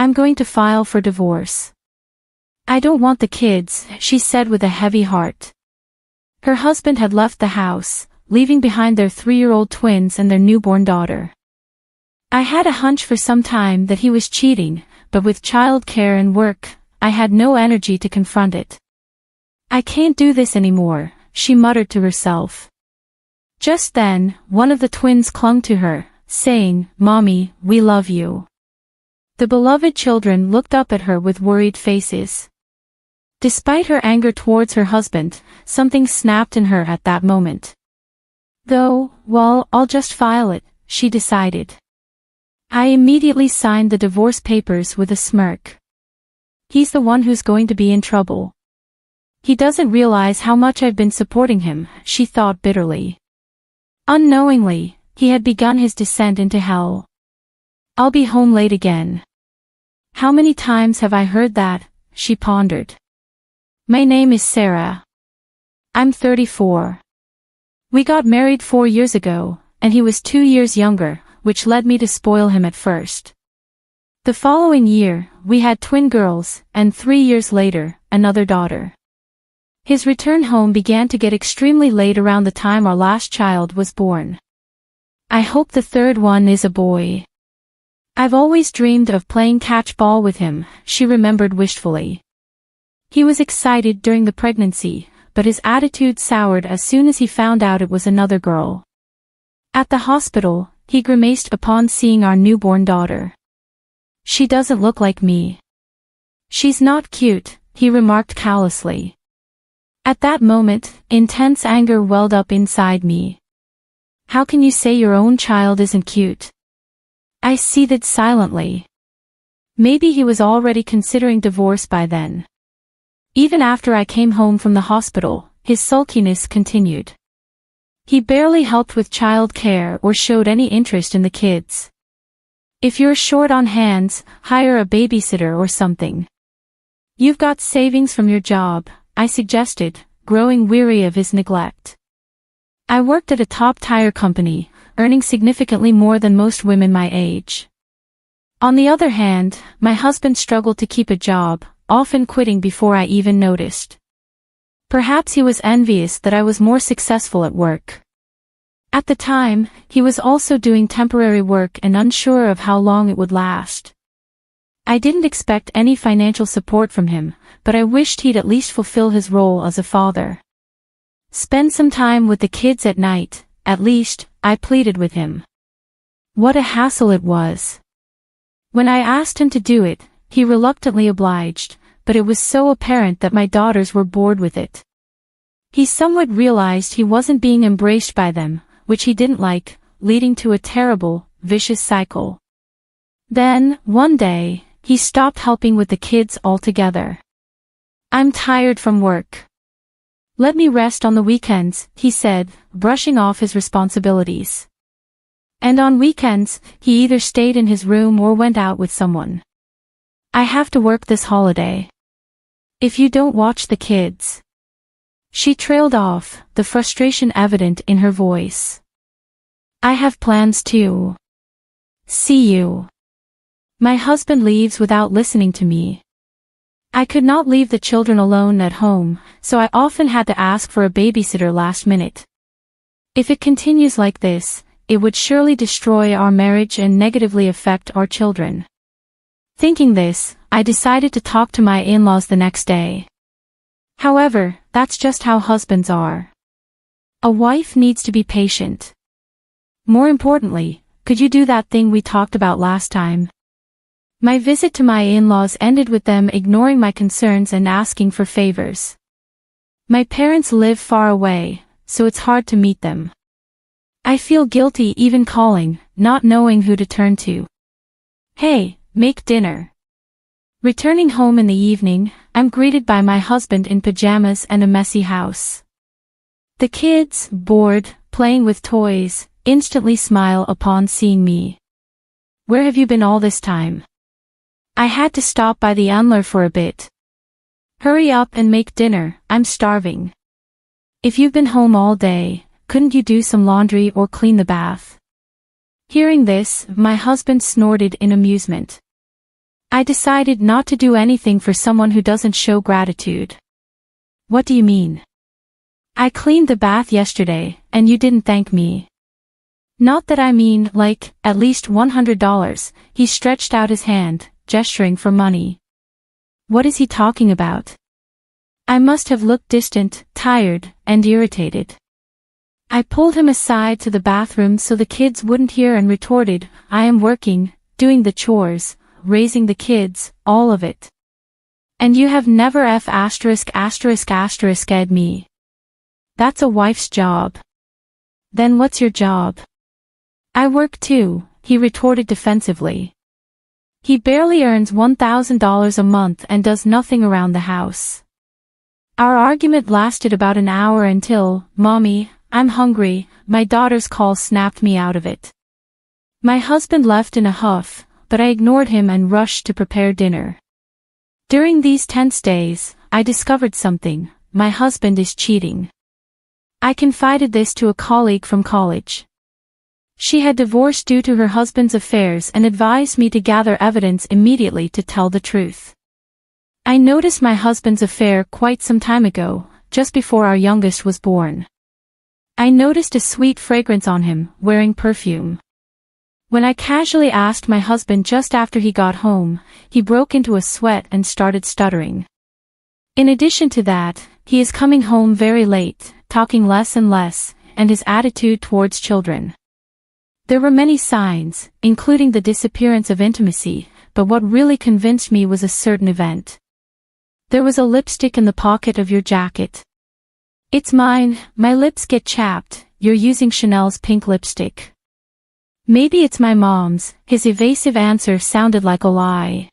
I'm going to file for divorce. I don't want the kids, she said with a heavy heart. Her husband had left the house, leaving behind their 3-year-old twins and their newborn daughter. I had a hunch for some time that he was cheating, but with childcare and work, I had no energy to confront it. I can't do this anymore, she muttered to herself. Just then, one of the twins clung to her, saying, "Mommy, we love you." The beloved children looked up at her with worried faces. Despite her anger towards her husband, something snapped in her at that moment. Well, I'll just file it, she decided. I immediately signed the divorce papers with a smirk. He's the one who's going to be in trouble. He doesn't realize how much I've been supporting him, she thought bitterly. Unknowingly, he had begun his descent into hell. I'll be home late again. How many times have I heard that, she pondered. My name is Sarah. I'm 34. We got married 4 years ago, and he was 2 years younger, which led me to spoil him at first. The following year, we had twin girls, and 3 years later, another daughter. His return home began to get extremely late around the time our last child was born. I hope the third one is a boy. I've always dreamed of playing catch-ball with him, she remembered wistfully. He was excited during the pregnancy, but his attitude soured as soon as he found out it was another girl. At the hospital, he grimaced upon seeing our newborn daughter. She doesn't look like me. She's not cute, he remarked callously. At that moment, intense anger welled up inside me. How can you say your own child isn't cute? I seethed silently. Maybe he was already considering divorce by then. Even after I came home from the hospital, his sulkiness continued. He barely helped with child care or showed any interest in the kids. If you're short on hands, hire a babysitter or something. You've got savings from your job, I suggested, growing weary of his neglect. I worked at a top tire company, earning significantly more than most women my age. On the other hand, my husband struggled to keep a job, often quitting before I even noticed. Perhaps he was envious that I was more successful at work. At the time, he was also doing temporary work and unsure of how long it would last. I didn't expect any financial support from him, but I wished he'd at least fulfill his role as a father. Spend some time with the kids at night, at least, I pleaded with him. What a hassle it was. When I asked him to do it, he reluctantly obliged, but it was so apparent that my daughters were bored with it. He somewhat realized he wasn't being embraced by them, which he didn't like, leading to a terrible, vicious cycle. Then, one day, he stopped helping with the kids altogether. I'm tired from work. Let me rest on the weekends, he said, brushing off his responsibilities. And on weekends, he either stayed in his room or went out with someone. I have to work this holiday. If you don't watch the kids. She trailed off, the frustration evident in her voice. I have plans too. See you. My husband leaves without listening to me. I could not leave the children alone at home, so I often had to ask for a babysitter last minute. If it continues like this, it would surely destroy our marriage and negatively affect our children. Thinking this, I decided to talk to my in-laws the next day. However, that's just how husbands are. A wife needs to be patient. More importantly, could you do that thing we talked about last time? My visit to my in-laws ended with them ignoring my concerns and asking for favors. My parents live far away, so it's hard to meet them. I feel guilty even calling, not knowing who to turn to. Hey, make dinner. Returning home in the evening, I'm greeted by my husband in pajamas and a messy house. The kids, bored, playing with toys, instantly smile upon seeing me. Where have you been all this time? I had to stop by the Unler for a bit. Hurry up and make dinner, I'm starving. If you've been home all day, couldn't you do some laundry or clean the bath? Hearing this, my husband snorted in amusement. I decided not to do anything for someone who doesn't show gratitude. What do you mean? I cleaned the bath yesterday, and you didn't thank me. Not that I mean, like, at least $100. He stretched out his hand, gesturing for money. What is he talking about? I must have looked distant, tired, and irritated. I pulled him aside to the bathroom so the kids wouldn't hear and retorted, I am working, doing the chores, raising the kids, all of it. And you have never ed me. That's a wife's job. Then what's your job? I work too, he retorted defensively. He barely earns $1,000 a month and does nothing around the house. Our argument lasted about an hour until, Mommy, I'm hungry, my daughter's call snapped me out of it. My husband left in a huff, but I ignored him and rushed to prepare dinner. During these tense days, I discovered something, my husband is cheating. I confided this to a colleague from college. She had divorced due to her husband's affairs and advised me to gather evidence immediately to tell the truth. I noticed my husband's affair quite some time ago, just before our youngest was born. I noticed a sweet fragrance on him, wearing perfume. When I casually asked my husband just after he got home, he broke into a sweat and started stuttering. In addition to that, he is coming home very late, talking less and less, and his attitude towards children. There were many signs, including the disappearance of intimacy, but what really convinced me was a certain event. There was a lipstick in the pocket of your jacket. It's mine, my lips get chapped, you're using Chanel's pink lipstick. Maybe it's my mom's, his evasive answer sounded like a lie.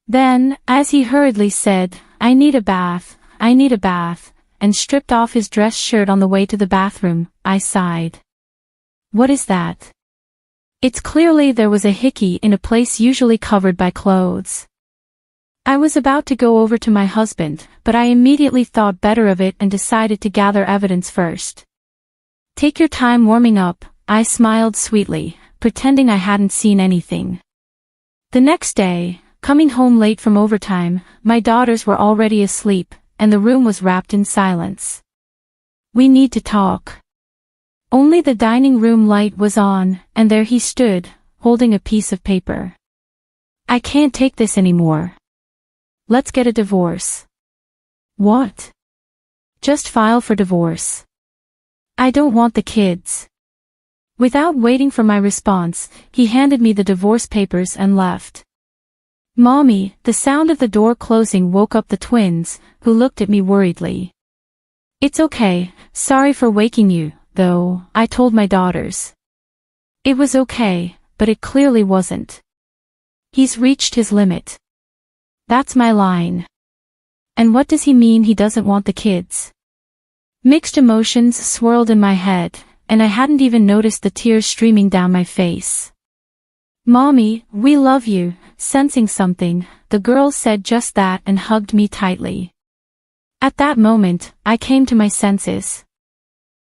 Then, as he hurriedly said, I need a bath, and stripped off his dress shirt on the way to the bathroom, I sighed. What is that? It's clearly there was a hickey in a place usually covered by clothes. I was about to go over to my husband, but I immediately thought better of it and decided to gather evidence first. Take your time warming up, I smiled sweetly, pretending I hadn't seen anything. The next day, coming home late from overtime, my daughters were already asleep, and the room was wrapped in silence. We need to talk. Only the dining room light was on, and there he stood, holding a piece of paper. I can't take this anymore. Let's get a divorce. What? Just file for divorce. I don't want the kids. Without waiting for my response, he handed me the divorce papers and left. Mommy, the sound of the door closing woke up the twins, who looked at me worriedly. It's okay, sorry for waking you, though, I told my daughters. It was okay, but it clearly wasn't. He's reached his limit. That's my line. And what does he mean he doesn't want the kids? Mixed emotions swirled in my head, and I hadn't even noticed the tears streaming down my face. Mommy, we love you, sensing something, the girl said just that and hugged me tightly. At that moment, I came to my senses.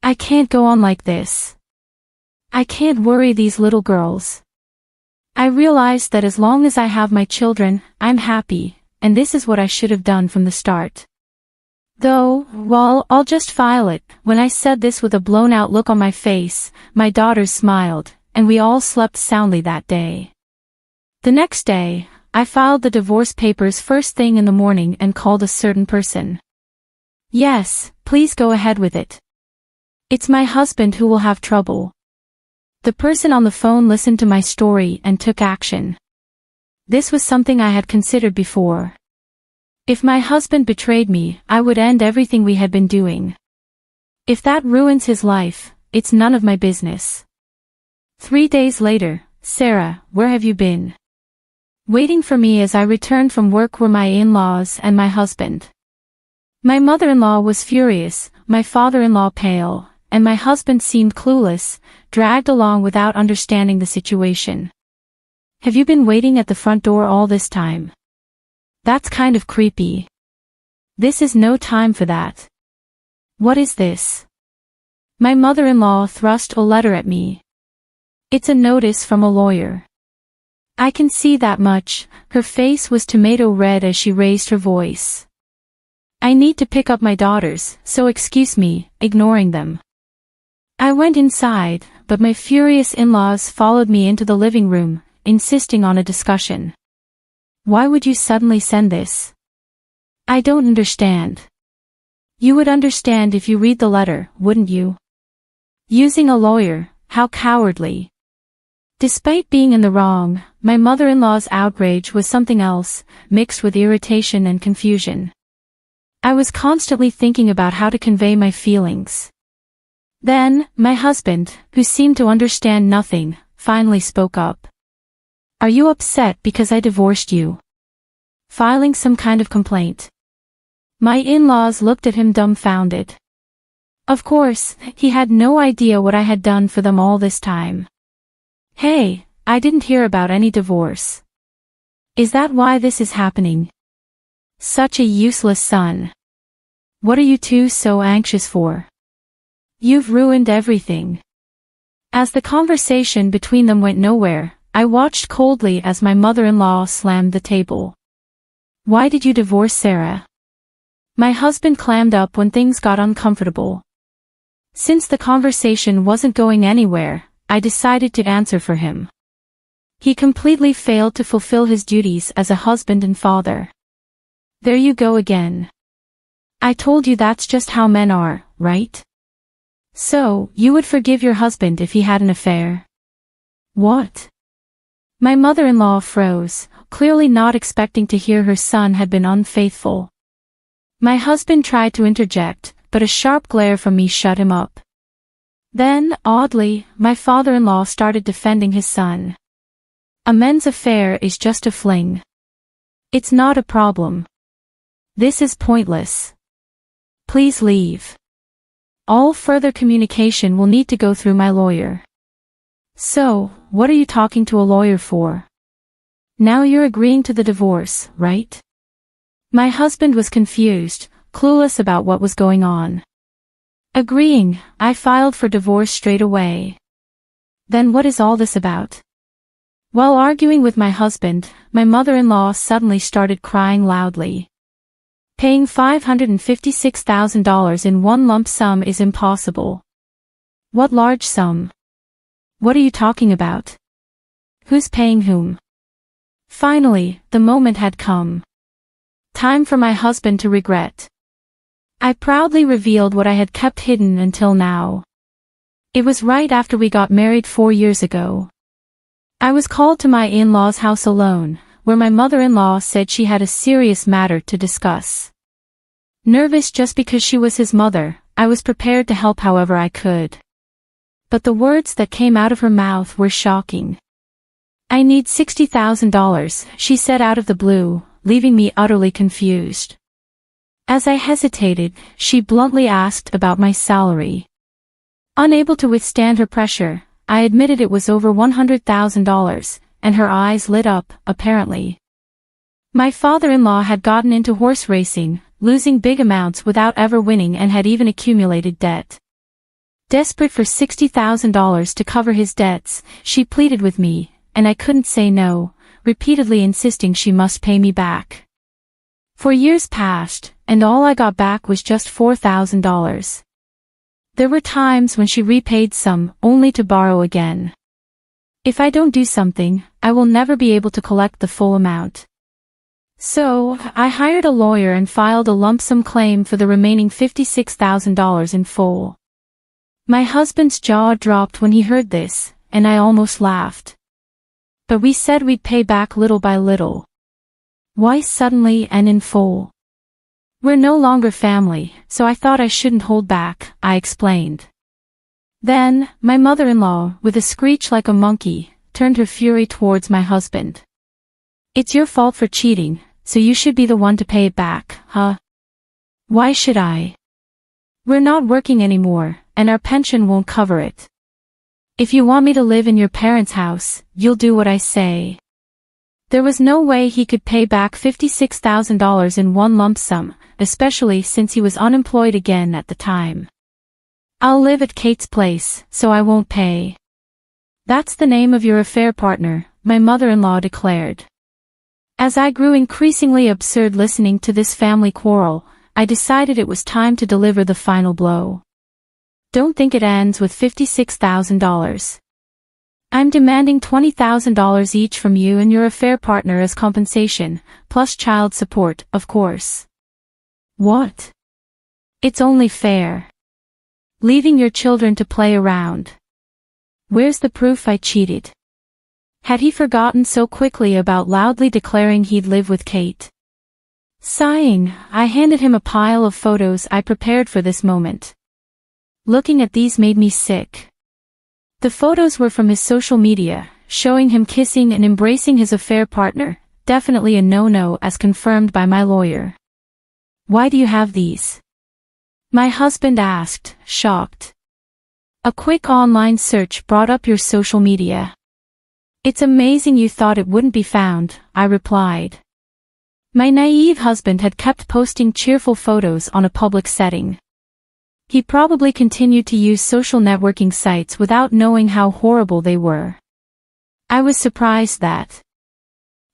I can't go on like this. I can't worry these little girls. I realized that as long as I have my children, I'm happy, and this is what I should have done from the start. Though, well, I'll just file it. When I said this with a blown-out look on my face, my daughters smiled, and we all slept soundly that day. The next day, I filed the divorce papers first thing in the morning and called a certain person. Yes, please go ahead with it. It's my husband who will have trouble. The person on the phone listened to my story and took action. This was something I had considered before. If my husband betrayed me, I would end everything we had been doing. If that ruins his life, it's none of my business. 3 days later, Sarah, where have you been? Waiting for me as I returned from work were my in-laws and my husband. My mother-in-law was furious, my father-in-law pale, and my husband seemed clueless, dragged along without understanding the situation. Have you been waiting at the front door all this time? That's kind of creepy. This is no time for that. What is this? My mother-in-law thrust a letter at me. It's a notice from a lawyer. I can see that much. Her face was tomato red as she raised her voice. I need to pick up my daughters, so excuse me, ignoring them. I went inside, but my furious in-laws followed me into the living room, insisting on a discussion. Why would you suddenly send this? I don't understand. You would understand if you read the letter, wouldn't you? Using a lawyer, how cowardly. Despite being in the wrong, my mother-in-law's outrage was something else, mixed with irritation and confusion. I was constantly thinking about how to convey my feelings. Then, my husband, who seemed to understand nothing, finally spoke up. Are you upset because I divorced you? Filing some kind of complaint? My in-laws looked at him dumbfounded. Of course, he had no idea what I had done for them all this time. Hey, I didn't hear about any divorce. Is that why this is happening? Such a useless son. What are you two so anxious for? You've ruined everything. As the conversation between them went nowhere, I watched coldly as my mother-in-law slammed the table. Why did you divorce Sarah? My husband clammed up when things got uncomfortable. Since the conversation wasn't going anywhere, I decided to answer for him. He completely failed to fulfill his duties as a husband and father. There you go again. I told you that's just how men are, right? So, you would forgive your husband if he had an affair? What? My mother-in-law froze, clearly not expecting to hear her son had been unfaithful. My husband tried to interject, but a sharp glare from me shut him up. Then, oddly, my father-in-law started defending his son. A men's affair is just a fling. It's not a problem. This is pointless. Please leave. All further communication will need to go through my lawyer. So, what are you talking to a lawyer for? Now you're agreeing to the divorce, right? My husband was confused, clueless about what was going on. Agreeing, I filed for divorce straight away. Then what is all this about? While arguing with my husband, my mother-in-law suddenly started crying loudly. Paying $556,000 in one lump sum is impossible. What large sum? What are you talking about? Who's paying whom? Finally, the moment had come. Time for my husband to regret. I proudly revealed what I had kept hidden until now. It was right after we got married 4 years ago. I was called to my in-laws' house alone, where my mother-in-law said she had a serious matter to discuss. Nervous just because she was his mother, I was prepared to help however I could. But the words that came out of her mouth were shocking. I need $60,000, she said out of the blue, leaving me utterly confused. As I hesitated, she bluntly asked about my salary. Unable to withstand her pressure, I admitted it was over $100,000, and her eyes lit up, apparently. My father-in-law had gotten into horse racing, losing big amounts without ever winning, and had even accumulated debt. Desperate for $60,000 to cover his debts, she pleaded with me, and I couldn't say no, repeatedly insisting she must pay me back. 4 years passed, and all I got back was just $4,000. There were times when she repaid some, only to borrow again. If I don't do something, I will never be able to collect the full amount. So, I hired a lawyer and filed a lump sum claim for the remaining $56,000 in full. My husband's jaw dropped when he heard this, and I almost laughed. But we said we'd pay back little by little. Why suddenly and in full? We're no longer family, so I thought I shouldn't hold back, I explained. Then, my mother-in-law, with a screech like a monkey, turned her fury towards my husband. It's your fault for cheating, so you should be the one to pay it back, huh? Why should I? We're not working anymore, and our pension won't cover it. If you want me to live in your parents' house, you'll do what I say. There was no way he could pay back $56,000 in one lump sum, especially since he was unemployed again at the time. I'll live at Kate's place, so I won't pay. That's the name of your affair partner, my mother-in-law declared. As I grew increasingly absurd listening to this family quarrel, I decided it was time to deliver the final blow. Don't think it ends with $56,000. I'm demanding $20,000 each from you and your affair partner as compensation, plus child support, of course. What? It's only fair. Leaving your children to play around. Where's the proof I cheated? Had he forgotten so quickly about loudly declaring he'd live with Kate? Sighing, I handed him a pile of photos I prepared for this moment. Looking at these made me sick. The photos were from his social media, showing him kissing and embracing his affair partner, definitely a no-no as confirmed by my lawyer. Why do you have these? My husband asked, shocked. A quick online search brought up your social media. It's amazing you thought it wouldn't be found, I replied. My naive husband had kept posting cheerful photos on a public setting. He probably continued to use social networking sites without knowing how horrible they were. I was surprised that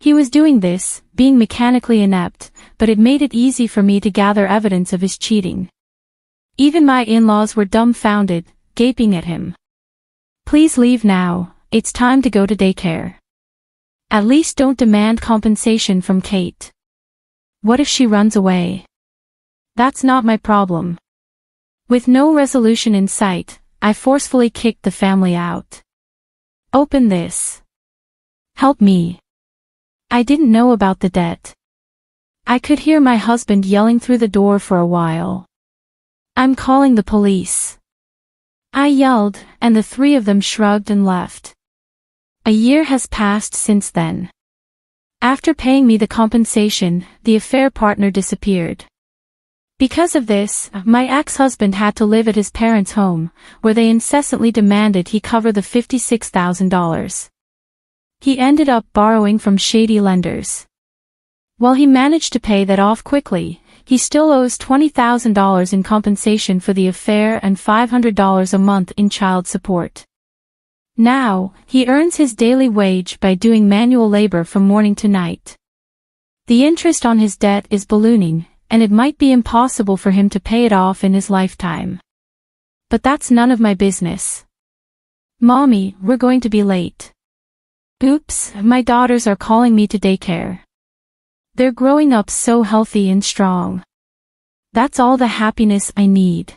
he was doing this, being mechanically inept, but it made it easy for me to gather evidence of his cheating. Even my in-laws were dumbfounded, gaping at him. Please leave now, it's time to go to daycare. At least don't demand compensation from Kate. What if she runs away? That's not my problem. With no resolution in sight, I forcefully kicked the family out. Open this. Help me. I didn't know about the debt. I could hear my husband yelling through the door for a while. I'm calling the police. I yelled, and the three of them shrugged and left. A year has passed since then. After paying me the compensation, the affair partner disappeared. Because of this, my ex-husband had to live at his parents' home, where they incessantly demanded he cover the $56,000. He ended up borrowing from shady lenders. While he managed to pay that off quickly, he still owes $20,000 in compensation for the affair and $500 a month in child support. Now, he earns his daily wage by doing manual labor from morning to night. The interest on his debt is ballooning, and it might be impossible for him to pay it off in his lifetime. But that's none of my business. Mommy, we're going to be late. Oops, my daughters are calling me to daycare. They're growing up so healthy and strong. That's all the happiness I need.